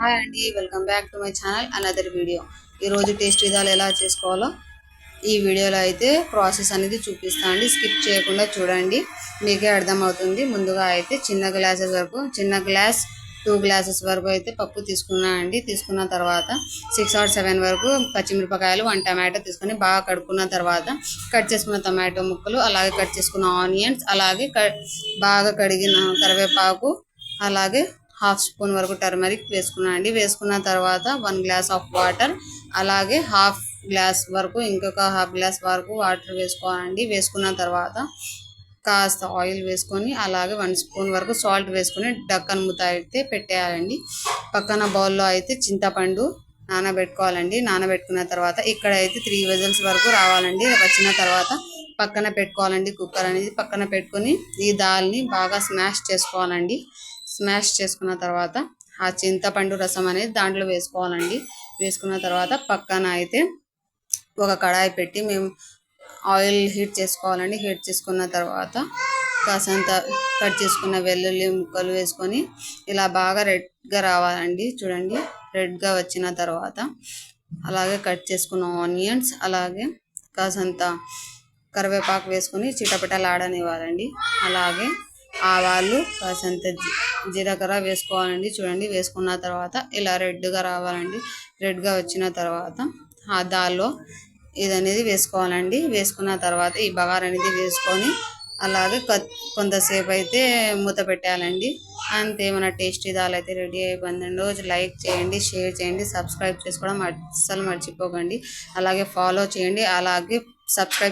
Hi అండి, welcome back to my channel another video. ఈరోజు taste విధాలు ఎలా చేసుకోవాలో ఈ వీడియోలో అయితే ప్రాసెస్ అనేది చూపిస్తాను అండి. స్కిప్ చేయకుండా చూడండి, మీకే అర్థమవుతుంది. ముందుగా అయితే చిన్న గ్లాస్ 2 గ్లాసెస్ వరకు అయితే పప్పు తీసుకున్నాను అండి. తీసుకున్న తర్వాత 6 or 7 వరకు పచ్చిమిరపకాయలు 1 టమాటో తీసుకొని బాగా కడుక్కున్న తర్వాత కట్ చేసుకున్న టమాటో ముక్కలు, అలాగే కట్ చేసుకున్న ఆనియన్స్, అలాగే బాగా కడిగిన కరివేపాకు, అలాగే హాఫ్ స్పూన్ వరకు టర్మరిక్ వేసుకున్నాను అండి. వేసుకున్న తర్వాత 1 గ్లాస్ ఆఫ్ వాటర్, అలాగే హాఫ్ గ్లాస్ వరకు ఇంకొక హాఫ్ గ్లాస్ వరకు వాటర్ వేసుకోవాలండి. వేసుకున్న తర్వాత కాస్త ఆయిల్ వేసుకొని, అలాగే 1 స్పూన్ వరకు సాల్ట్ వేసుకొని డక్కన్ మూత అయితే పెట్టేయాలండి. పక్కన బౌల్లో అయితే చింతపండు నానబెట్టుకోవాలండి. నానబెట్టుకున్న తర్వాత ఇక్కడ అయితే 3 విజిల్స్ వరకు రావాలండి. వచ్చిన తర్వాత పక్కన పెట్టుకోవాలండి. కుక్కర్ అనేది పక్కన పెట్టుకొని ఈ దాల్ని బాగా స్మాష్ చేసుకోవాలండి. స్మాష్ చేసుకున్న తర్వాత ఆ చింతపండు రసం అనేది దాంట్లో వేసుకోవాలండి. వేసుకున్న తర్వాత పక్కన అయితే ఒక కడాయి పెట్టి మేము ఆయిల్ హీట్ చేసుకోవాలండి. హీట్ చేసుకున్న తర్వాత కాసంత కట్ చేసుకున్న వెల్లుల్లి ముక్కలు వేసుకొని ఇలా బాగా రెడ్గా రావాలండి. చూడండి, రెడ్గా వచ్చిన తర్వాత అలాగే కట్ చేసుకున్న ఆనియన్స్, అలాగే కాసంత కరివేపాకు వేసుకొని చిటపటలాడనివ్వాలండి. అలాగే ఆవాలు, కాసంత జీలకర్ర వేసుకోవాలండి. చూడండి, వేసుకున్న తర్వాత ఇలా రెడ్గా రావాలండి. రెడ్గా వచ్చిన తర్వాత ఆ దాల్లో ఇది అనేది వేసుకోవాలండి. వేసుకున్న తర్వాత ఈ బగారా అనేది వేసుకొని అలాగే కొంతసేపు అయితే మూత పెట్టాలండి. అంతే, మన టేస్టీ దాల్ అయితే రెడీ అయిపోయిందండి. రోజు లైక్ చేయండి, షేర్ చేయండి, సబ్స్క్రైబ్ చేసుకోవడం అస్సలు మర్చిపోకండి. అలాగే ఫాలో చేయండి, అలాగే సబ్స్క్రైబ్